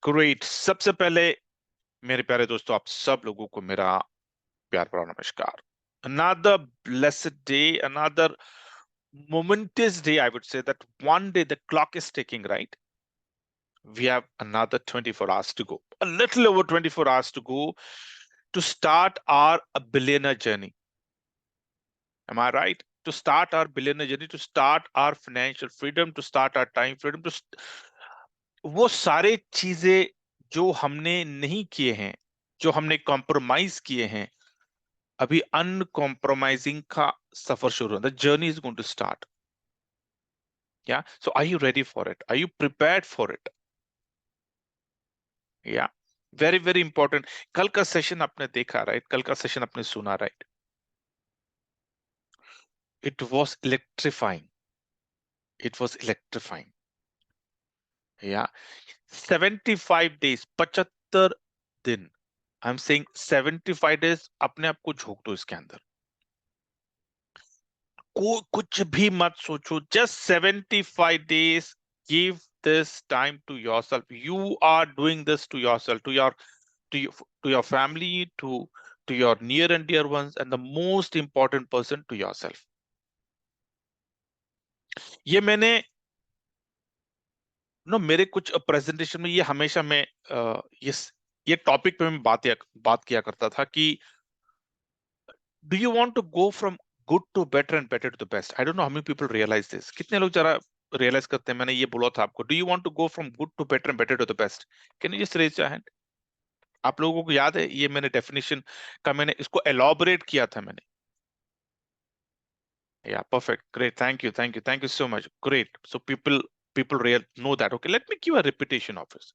Great. सबसे पहले मेरे प्यारे दोस्तों, आप सब लोगों को मेरा प्यार भरा नमस्कार। Another blessed day, another momentous day, I would say that one day the clock is ticking, right? We have another 24 hours to go, a little over 24 hours to go to start our a billionaire journey. Am I right? To start our billionaire journey, to start our financial freedom, to start our time freedom, वो सारे चीजें जो हमने नहीं किए हैं, जो हमने कॉम्प्रोमाइज किए हैं, अभी अनकॉम्प्रोमाइजिंग का सफर शुरू होता है। Journey is going to start. या so are you ready for it? Are you prepared for it? या वेरी वेरी इंपॉर्टेंट। कल का सेशन आपने देखा, राइट? कल का सेशन आपने सुना, right? It was electrifying. It was electrifying. या 75 डेज, 75 दिन। आई एम सेइंग 75 डेज। अपने आप को झोंक दो इसके अंदर, कुछ भी मत सोचो। जस्ट 75 डेज। Give this time to yourself. You are doing this to yourself, to your family, to your near and dear ones, and the most important person, to yourself. ये मैंने मेरे कुछ प्रेजेंटेशन में ये हमेशा मैं ये ये टॉपिक पे मैं बात किया करता था कि do you want to go from good to better and better to the best? I don't know how many people realise this. कितने लोग जरा रियलाइज करते हैं मैंने ये बोला था आपको? Do you want to go from good to better and better to the best? Can you just raise your hand? आप लोगों को याद है ये मैंने डेफिनेशन का मैंने इसको एलॉबरेट किया था मैंने? Yeah, perfect. Great. Thank you. Thank you. Thank you so much. Great. So people real know that. Okay, let me give a repetition of this.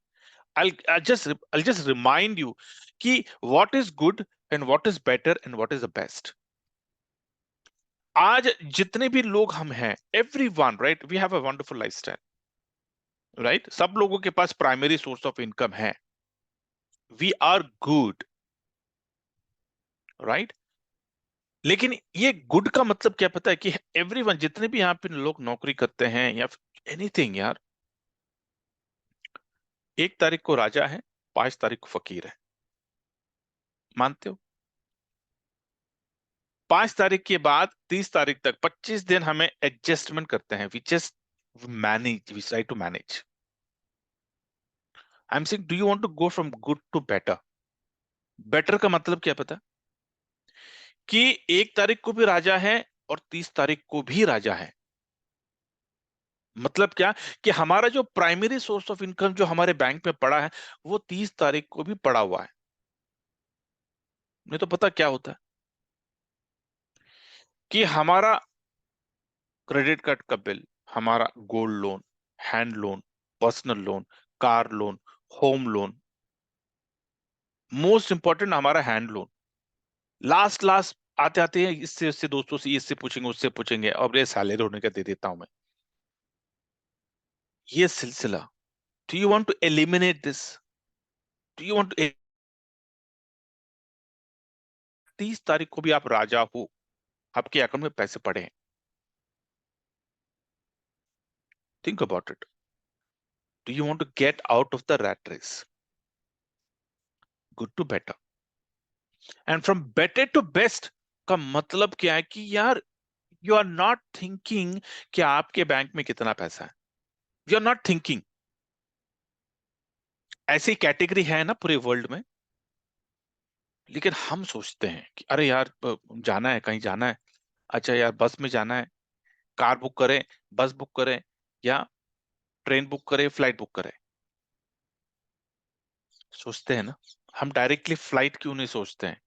I'll just remind you कि what is good and what is better and what is the best. आज जितने भी लोग हम हैं, everyone, right? We have a wonderful lifestyle, right? सब लोगों के पास प्राइमरी सोर्स ऑफ इनकम है। We are good, right? लेकिन ये गुड का मतलब क्या पता है? कि एवरीवन, जितने भी यहाँ पे लोग नौकरी करते हैं या एनीथिंग यार, 1 तारीख को राजा है, 5 तारीख को फकीर है। मानते हो? 5 तारीख के बाद 30 तारीख तक 25 दिन हमें एडजस्टमेंट करते हैं। We just manage, we try to manage. I am saying, do you want to go from good to better? Better का मतलब क्या पता? कि 1 तारीख को भी राजा है और 30 तारीख को भी राजा है। मतलब क्या? कि हमारा जो प्राइमरी सोर्स ऑफ इनकम जो हमारे बैंक में पड़ा है, वो 30 तारीख को भी पड़ा हुआ है। नहीं तो पता क्या होता है? कि हमारा क्रेडिट कार्ड का बिल, हमारा gold loan, hand loan, personal loan, car loan, home loan, most important हमारा हैंड लोन, लास्ट लास्ट आते आते हैं इससे उससे दोस्तों से इससे पूछेंगे उससे पूछेंगे, अब ये सैलरी होने का दे देता हूं मैं। ये सिलसिला, do you want to eliminate this? Do you want to? 30 तारीख को भी आप राजा हो, आपके अकाउंट में पैसे पड़े हैं। Think about it. Do you want to get out of the rat race? Good to better and from better to best का मतलब क्या है? कि यार, यू आर नॉट थिंकिंग कि आपके बैंक में कितना पैसा है। You are not thinking. ऐसी कैटेगरी है ना पूरे वर्ल्ड में, लेकिन हम सोचते हैं कि अरे यार, जाना है, कहीं जाना है, अच्छा यार बस में जाना है, कार बुक करें, बस बुक करें, या ट्रेन बुक करें, फ्लाइट बुक करें। सोचते हैं ना? हम डायरेक्टली फ्लाइट क्यों नहीं सोचते हैं?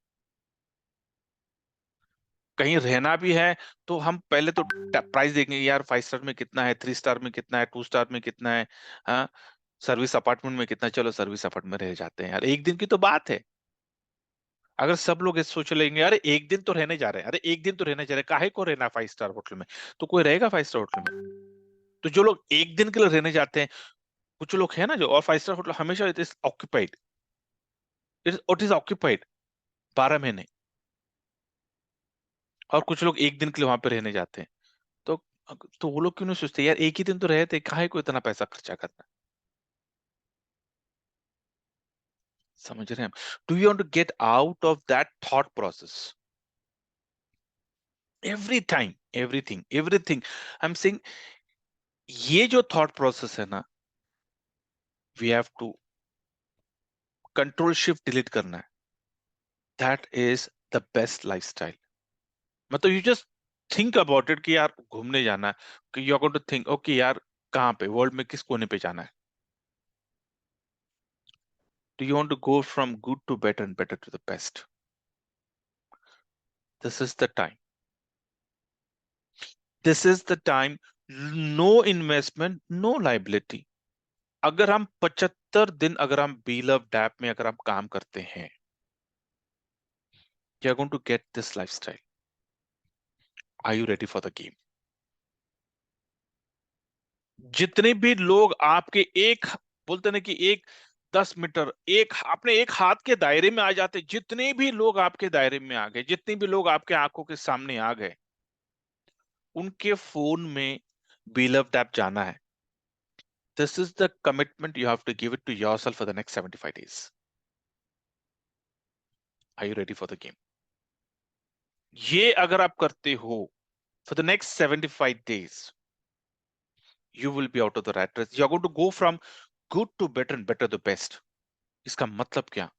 कहीं रहना भी है तो हम पहले तो प्राइस देखेंगे, यार 5 स्टार में कितना है, 3 स्टार में कितना है, 2 स्टार में कितना है, हाँ, सर्विस अपार्टमेंट में कितना। चलो सर्विस अपार्टमेंट में रह जाते हैं यार, एक दिन की तो बात है। अगर सब लोग इस सोच लेंगे, अरे एक दिन तो रहने जा रहे हैं, अरे एक दिन तो रहने जा रहे हैं, काहे को रहना 5 स्टार होटल में? तो कोई रहेगा 5 स्टार होटल में? तो जो लोग एक दिन के लिए रहने जाते हैं, कुछ लोग है ना जो, और 5 स्टार होटल हमेशा it is occupied, it is occupied 12 महीने। और कुछ लोग एक दिन के लिए वहां पे रहने जाते हैं। तो वो लोग क्यों नहीं सोचते यार, एक ही दिन तो रहे थे, काहे को इतना पैसा खर्चा करना? समझ रहे हैं? Do you want to get out of that thought process? Every time, everything. I'm saying ये जो thought process है ना, we have to control shift delete करना है. That is the best lifestyle. मतलब you just think about it कि यार घूमने जाना है, कि you are going to think, okay यार कहाँ पे वर्ल्ड में किस कोने पे जाना है. Do you want to go from good to better and better to the best? This is the time. This is the time. No investment, no liability. अगर हम 75 दिन अगर हम बीलव डैप में अगर हम काम करते हैं, you are going to get this lifestyle. Are you ready for the game? जितने भी लोग आपके एक बोलते ना कि एक 10 मीटर एक अपने एक हाथ के दायरे में आ जाते, जितने भी लोग आपके दायरे में आ गए, जितने भी लोग आपके आंखों के सामने आ गए, उनके फोन में बीलव ऐप जाना है. This is the commitment you have to give it to yourself for the next 75 days. Are you ready for the game? ये अगर आप करते हो for the next 75 days, you will be out of the rat race. You are going to go from good to better and better to best. इसका मतलब क्या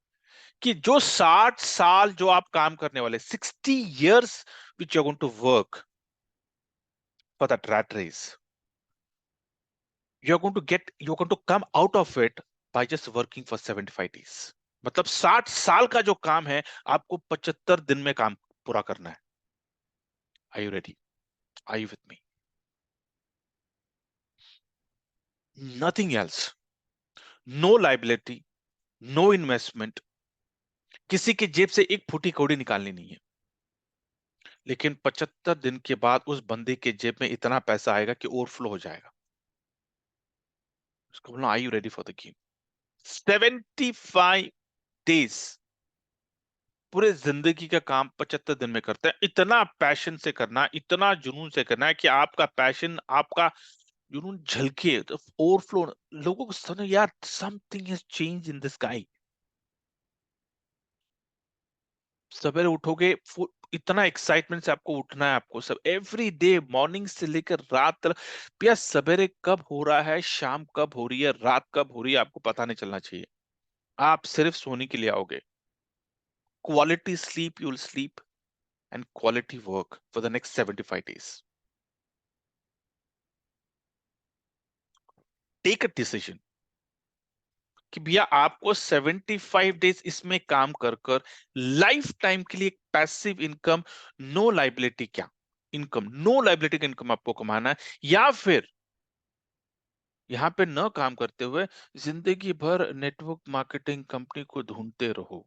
कि जो 60 साल जो आप काम करने वाले 60 years which you are going to work for that rat race, you're going to come out of it by just working for 75 days. मतलब 60 साल का जो काम है आपको 75 दिन में काम पूरा करना है. Are you ready? Are you with me? Nothing else. No liability, no investment. किसी की जेब से एक फूटी कौड़ी निकालनी नहीं है. लेकिन 75 दिन के बाद उस बंदे के जेब में इतना पैसा आएगा कि ओवरफ्लो हो जाएगा. उसको बोलना, are you ready for the game? 75 days पूरे जिंदगी का काम 75 दिन में करते हैं. इतना पैशन से करना, इतना जुनून से करना है कि आपका पैशन, आपका जुनून झलके, तो ओवरफ्लो. लोगों को समझ यार something has change in this guy. सवेरे उठोगे इतना एक्साइटमेंट से आपको उठना है, आपको सब एवरी डे मॉर्निंग से लेकर रात तक. भैया सवेरे कब हो रहा है, शाम कब हो रही है, रात कब हो रही है, आपको पता नहीं चलना चाहिए. आप सिर्फ सोने के लिए आओगे. Quality sleep you will sleep and quality work for the next 75 days. Take a decision कि भैया आपको 75 डेज इसमें काम कर कर लाइफ टाइम के लिए एक पैसिव इनकम, नो लाइबिलिटी क्या इनकम, नो लाइबिलिटी का इनकम आपको कमाना है, या फिर यहां पे न काम करते हुए जिंदगी भर नेटवर्क मार्केटिंग कंपनी को ढूंढते रहो.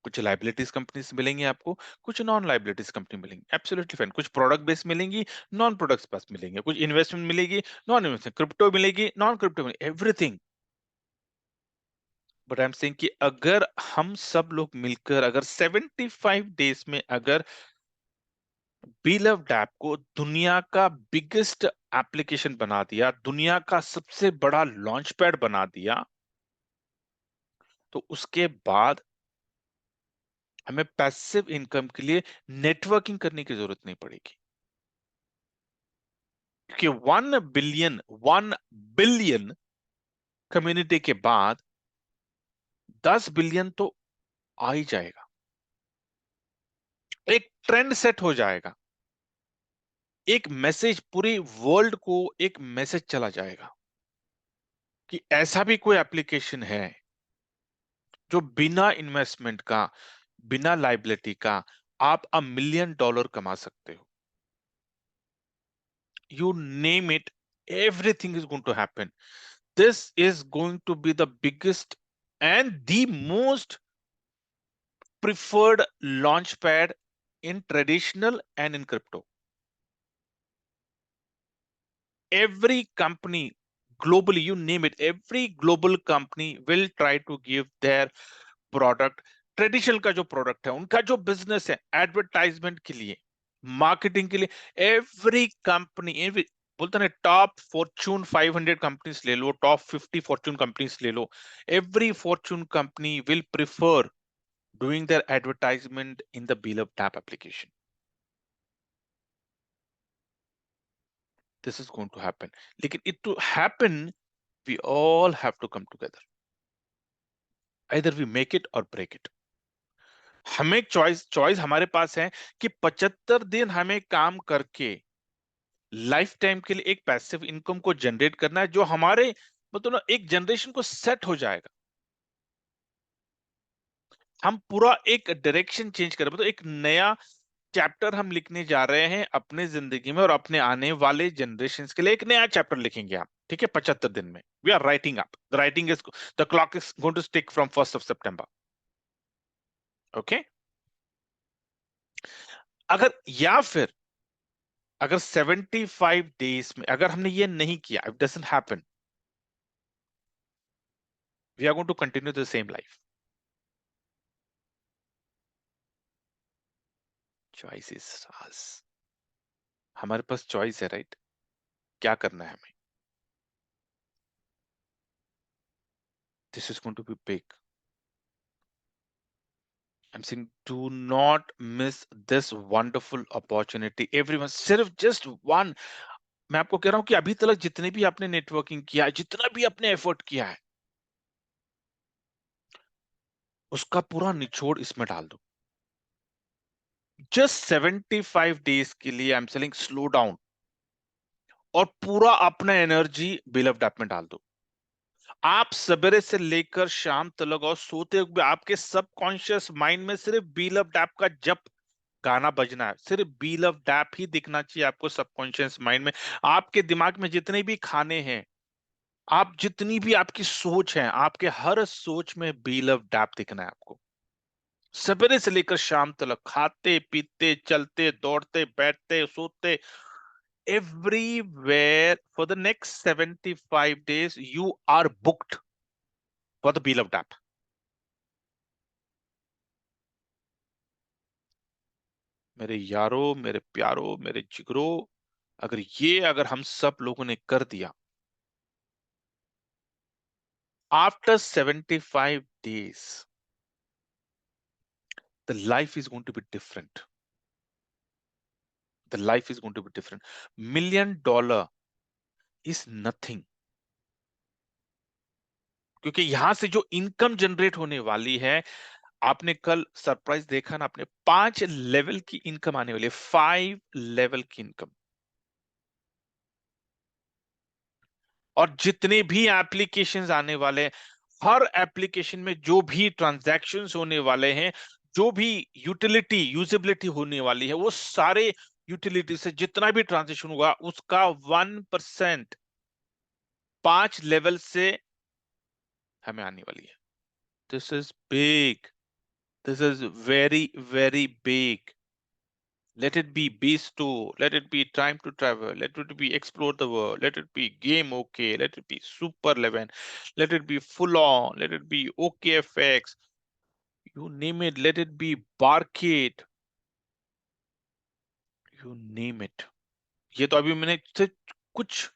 कुछ लाइबिलिटीज कंपनीज मिलेंगी आपको, कुछ नॉन लाइबिलिटीज कंपनी मिलेंगी, एब्सोल्युटली फाइन. कुछ प्रोडक्ट बेस्ड मिलेंगी, नॉन प्रोडक्ट्स बेस्ड मिलेंगे. कुछ इन्वेस्टमेंट मिलेगी, नॉन इन्वेस्टमेंट, क्रिप्टो मिलेगी, नॉन क्रिप्टो मिलेगी, everything. But I am saying कि अगर हम सब लोग मिलकर अगर 75 डेज में अगर बीलव्ड ऐप को दुनिया का बिगेस्ट एप्लीकेशन बना दिया, दुनिया का सबसे बड़ा लॉन्च पैड बना दिया, तो उसके बाद हमें पैसिव इनकम के लिए नेटवर्किंग करने की जरूरत नहीं पड़ेगी. क्योंकि 1 बिलियन कम्युनिटी के बाद 10 बिलियन तो आ ही जाएगा. एक ट्रेंड सेट हो जाएगा, एक मैसेज पूरी वर्ल्ड को एक मैसेज चला जाएगा कि ऐसा भी कोई एप्लीकेशन है जो बिना इन्वेस्टमेंट का, बिना लाइबिलिटी का आप $1 मिलियन कमा सकते हो. You name it, everything is going to happen. This is going to be the biggest and the most preferred launchpad in traditional and in crypto. Every company globally, you name it, every global company will try to give their product, traditional का जो product है, उनका जो business है advertisement के लिए, marketing के लिए, एवरी कंपनी, बोलते ना टॉप फॉर्च्यून 500 कंपनीज ले लो, टॉप 50 फॉर्च्यून कंपनीज ले लो, every fortune company will prefer doing their advertisement in the Beloved app application. This is going to happen. लेकिन it to happen, we all have to come together. Either we make it or break it. हमें choice हमारे पास है कि 75 दिन हमें काम करके life time के लिए एक पैसिव इनकम को जनरेट करना है, जो हमारे मतलब ना एक जनरेशन को सेट हो जाएगा। हम पूरा एक डायरेक्शन चेंज कर रहे हैं, मतलब एक नया चैप्टर हम लिखने जा रहे हैं अपने जिंदगी में और अपने आने वाले जनरेशन के लिए एक नया चैप्टर लिखेंगे आप, ठीक है। 75 दिन में we are writing up, the writing is, the clock is going to stick from 1st of September. Okay. अगर या फिर अगर 75 डेज में अगर हमने ये नहीं किया, if doesn't happen, we are going to continue the same life. Choice is us, हमारे पास चॉइस है, राइट? क्या करना है हमें? This is going to be big. I'm saying, do not miss this wonderful opportunity. Everyone, सिर्फ just one. मैं आपको कह रहा हूं कि अभी तक जितने भी आपने नेटवर्किंग किया है, जितना भी आपने एफर्ट किया है, उसका पूरा निचोड़ इसमें डाल दो। जस्ट 75 डेज के लिए I am selling, slow down और पूरा अपना एनर्जी बिलव्ड ऐप में डाल दो। आप सवेरे से लेकर शाम तक और सोते हुए आपके सबकॉन्शियस माइंड में सिर्फ बिलव्ड ऐप का जप गाना बजना है, सिर्फ बिलव्ड ऐप ही दिखना चाहिए आपको सबकॉन्शियस माइंड में। आपके दिमाग में जितने भी खाने हैं, आप जितनी भी आपकी सोच है, आपके हर सोच में बिलव्ड ऐप दिखना है आपको। सवेरे से लेकर शाम तक खाते पीते चलते दौड़ते बैठते सोते, everywhere for the next 75 days you are booked for the Beloved app. मेरे यारों, मेरे प्यारों, मेरे जिगरों, अगर हम सब लोगों ने कर दिया, after 75 days the life is going to be different. The life is going to be different. $1 million is nothing. क्योंकि यहां से जो इनकम जनरेट होने वाली है, आपने कल सरप्राइज देखा ना, आपने 5 लेवल की इनकम आने वाली है, 5 लेवल की इनकम। और जितने भी एप्लीकेशंस आने वाले हैं, हर एप्लीकेशन में जो भी ट्रांजैक्शंस होने वाले हैं, जो भी यूटिलिटी यूजेबिलिटी होने वाली है, वो सारे यूटिलिटी से जितना भी ट्रांजेक्शन होगा उसका 1% 5 लेवल से हमें आने वाली है। This is big, this is very very big. Let it be besto, let it be time to travel, let it be explore the world, let it be game okay, let it be super 11, let it be full on, let it be OKFX, you name it, let it be barcade, you name it. ये तो अभी मैंने सिर्फ कुछ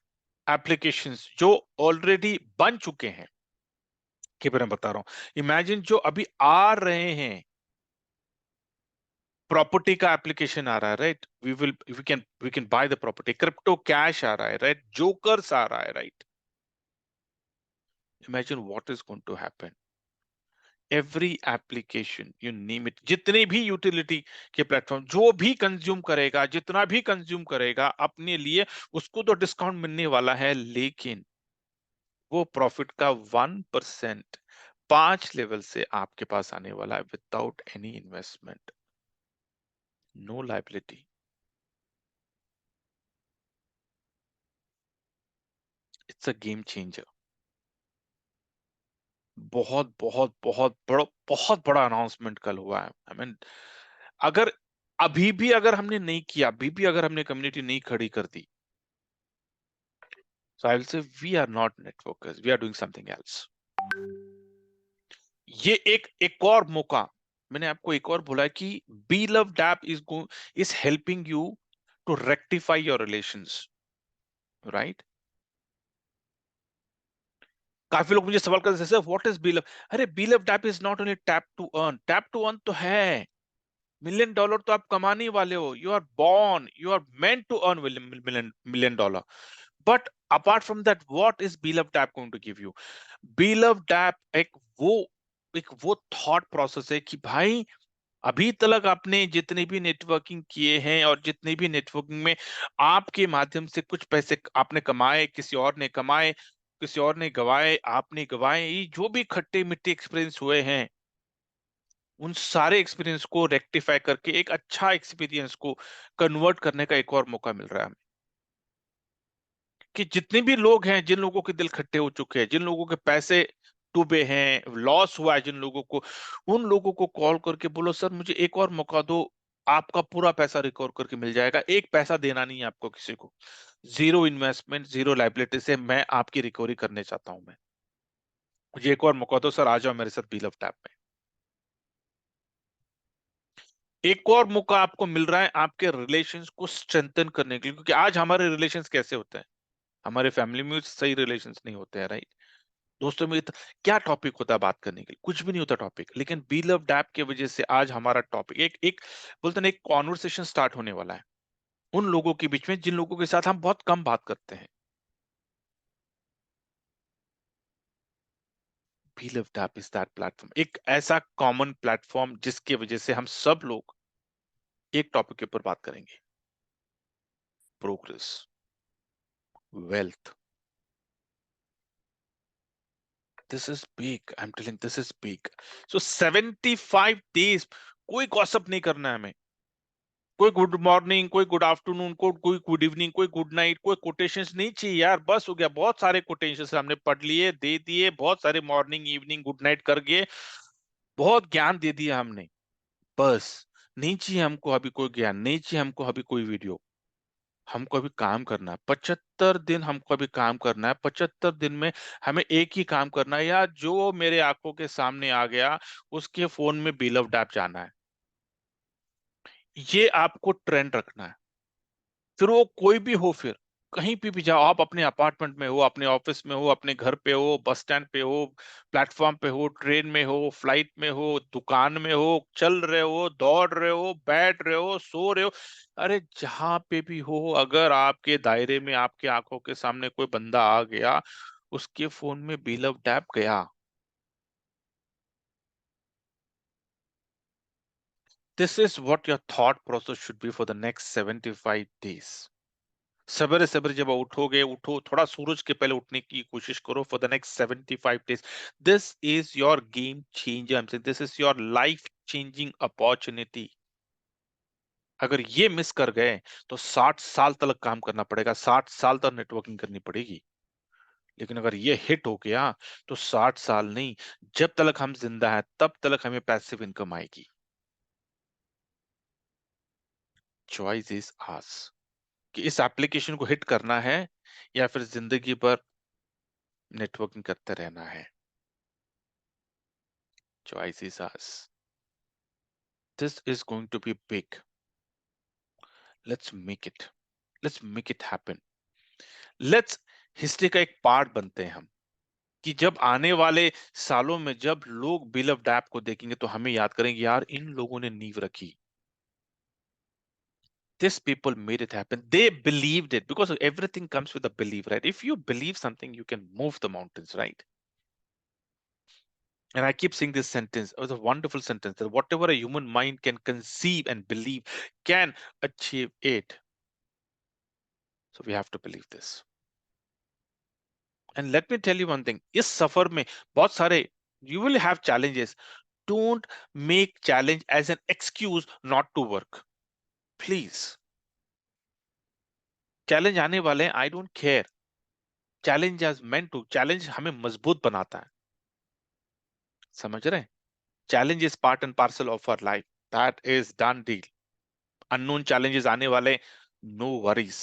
applications जो already बन चुके हैं के बारे में बता रहा हूं। इमेजिन जो अभी आ रहे हैं, प्रॉपर्टी का एप्लीकेशन आ रहा है, right? We can buy the property, crypto cash आ रहा है, राइट? जोकर्स आ रहा है, right? Imagine what is going to happen. Every application, you name it, जितने भी यूटिलिटी के प्लेटफॉर्म जो भी कंज्यूम करेगा, जितना भी कंज्यूम करेगा अपने लिए, उसको तो डिस्काउंट मिलने वाला है, लेकिन वो प्रॉफिट का 1% 5 लेवल से आपके पास आने वाला है, without any investment, no liability. It's a game changer. बहुत बहुत बहुत बड़ा अनाउंसमेंट कल हुआ है। आई मीन, अगर अभी भी अगर हमने नहीं किया, अभी भी अगर हमने कम्युनिटी नहीं खड़ी कर दी, so I will say we are not networkers, we are doing something else. ये एक और मौका, मैंने आपको एक और बोला है कि Beloved app is helping you to rectify your relations. Right? काफी लोग मुझे सवाल करते हैं, सर व्हाट इज बीलव? अरे Belove tap is not only tap to earn तो है। मिलियन डॉलर तो आप कमाने ही वाले हो। You are born, you are meant to earn million million dollar. But apart from that, what is Belove tap going to give you? Belove tap एक वो थॉट प्रोसेस है कि भाई, अभी तक आपने जितने भी नेटवर्किंग किए हैं और जितने भी नेटवर्किंग में आपके माध्यम से कुछ पैसे आपने कमाए, किसी और ने कमाए, किसी और ने गवाए, आपने गवाए, ये जो भी खट्टे मिट्टे एक्सपीरियंस हुए हैं, उन सारे एक्सपीरियंस को रेक्टिफाई करके एक अच्छा एक्सपीरियंस को कन्वर्ट करने का एक और मौका मिल रहा है हमें। कि जितने भी लोग हैं, जिन लोगों के दिल खट्टे हो चुके हैं, जिन लोगों के पैसे डूबे हैं, लॉस हुआ है जिन लोगों को, उन लोगों को कॉल करके बोलो सर मुझे एक और मौका दो, आपका पूरा पैसा रिकवर करके मिल जाएगा, एक पैसा देना नहीं है आपको किसी को, जीरो इन्वेस्टमेंट, जीरो लाइबिलिटी से मैं आपकी रिकवरी करने चाहता हूं। मैं मुझे एक और मौका दो सर, आ जाओ मेरे साथ बीलव टैप में। एक और मौका आपको मिल रहा है आपके रिलेशंस को स्ट्रेंथन करने के लिए, क्योंकि आज हमारे रिलेशंस कैसे होते हैं, हमारे फैमिली में सही रिलेशंस नहीं होते हैं, राइट? दोस्तों में क्या टॉपिक होता है बात करने के लिए? कुछ भी नहीं होता टॉपिक, लेकिन बी लव डैप की वजह से आज हमारा टॉपिक एक एक बोलते हैं ना, एक कॉन्वर्सेशन स्टार्ट होने वाला है उन लोगों के बीच में जिन लोगों के साथ हम बहुत कम बात करते हैं। Be love dapp is that platform, एक ऐसा कॉमन प्लेटफॉर्म जिसकी वजह से हम सब लोग एक टॉपिक के ऊपर बात करेंगे। Progress, wealth, this is big, I am telling this is big. So 75 days कोई गॉसिप नहीं करना है हमें। कोई गुड मॉर्निंग, कोई गुड आफ्टरनून, कोई गुड इवनिंग, कोई गुड नाइट, कोई कोटेशंस नहीं चाहिए यार, बस हो गया। बहुत सारे कोटेशंस हमने पढ़ लिए, दे दिए, बहुत सारे मॉर्निंग इवनिंग गुड नाइट कर गए, बहुत ज्ञान दे दिया हमने, बस। नहीं चाहिए हमको अभी कोई ज्ञान, नहीं चाहिए हमको अभी कोई वीडियो। हमको अभी काम करना है 75 दिन, हमको अभी काम करना है 75 दिन में। हमें एक ही काम करना है, या जो मेरे आंखों के सामने आ गया उसके फोन में बिल ऑफ डैप जाना है। ये आपको ट्रेंड रखना है। फिर वो कोई भी हो, फिर कहीं भी जाओ आप, अपने अपार्टमेंट में हो, अपने ऑफिस में हो, अपने घर पे हो, बस स्टैंड पे हो, प्लेटफॉर्म पे हो, ट्रेन में हो, फ्लाइट में हो, दुकान में हो, चल रहे हो, दौड़ रहे हो, बैठ रहे हो, सो रहे हो, अरे जहां पे भी हो, अगर आपके दायरे में आपके आंखों के सामने कोई बंदा आ गया, उसके फोन में बिल ऑफ टैप गया। This is what your thought process should be for the next 75 days. सवेरे सवेरे जब उठोगे, उठो थोड़ा सूरज के पहले उठने की कोशिश करो for the next 75 days. This is your game changer, this is your life changing opportunity. अगर ये मिस कर गए तो 60 साल तक काम करना पड़ेगा, 60 साल तक नेटवर्किंग करनी पड़ेगी। लेकिन अगर ये हिट हो गया तो 60 साल नहीं, जब तक हम जिंदा हैं तब तक हमें पैसिव इनकम आएगी। चॉइस इज आस कि इस एप्लीकेशन को हिट करना है या फिर जिंदगी भर नेटवर्किंग करते रहना है। Choice is us. This is going to be big. Let's make it. Let's make it happen. Let's history का एक पार्ट बनते हैं हम, कि जब आने वाले सालों में जब लोग बिल ऑफ डैप को देखेंगे तो हमें याद करेंगे, यार इन लोगों ने नींव रखी। This people made it happen. They believed it, because everything comes with a belief, right? If you believe something, you can move the mountains, right? And I keep saying this sentence. It was a wonderful sentence, that whatever a human mind can conceive and believe can achieve it. So we have to believe this. And let me tell you one thing, इस सफर में बहुत सारे, you will have challenges. Don't make challenge as an excuse not to work. Please. Challenge आने वाले हैं, I don't care. Challenge is meant to, challenge हमें मजबूत बनाता है। समझ रहे हैं? Challenge is part and parcel of our life. That is done deal. Unknown challenges आने वाले, no worries,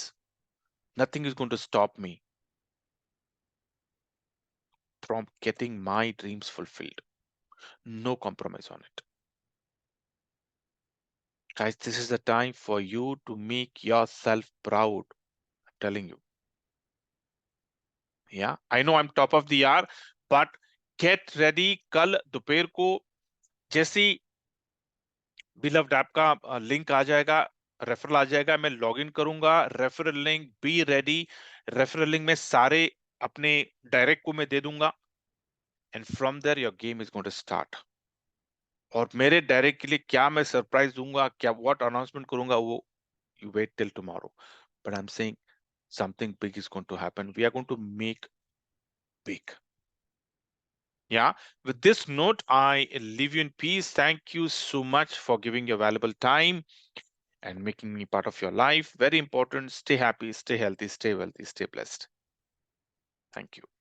nothing is going to stop me from getting my dreams fulfilled. No compromise on it. Guys, this is the time for you to make yourself proud. I'm telling you. Yeah, I know I'm top of the hour, but get ready. कल दोपहर को जैसी beloved app का link आ जाएगा, referral आ जाएगा, मैं लॉग इन करूंगा, referral link, be ready. Referral link में सारे अपने डायरेक्ट को मैं दे दूंगा, and from there your game is going to start. और मेरे डायरेक्ट के लिए क्या मैं सरप्राइज दूंगा, क्या व्हाट अनाउंसमेंट करूंगा, वो you wait till tomorrow. But I'm saying something big is going to happen. We are going to make big. Yeah. With this note, I leave you in peace. Thank you so much for giving your valuable time and making me part of your life. Very important. Stay happy, stay healthy, stay wealthy, stay blessed. Thank you.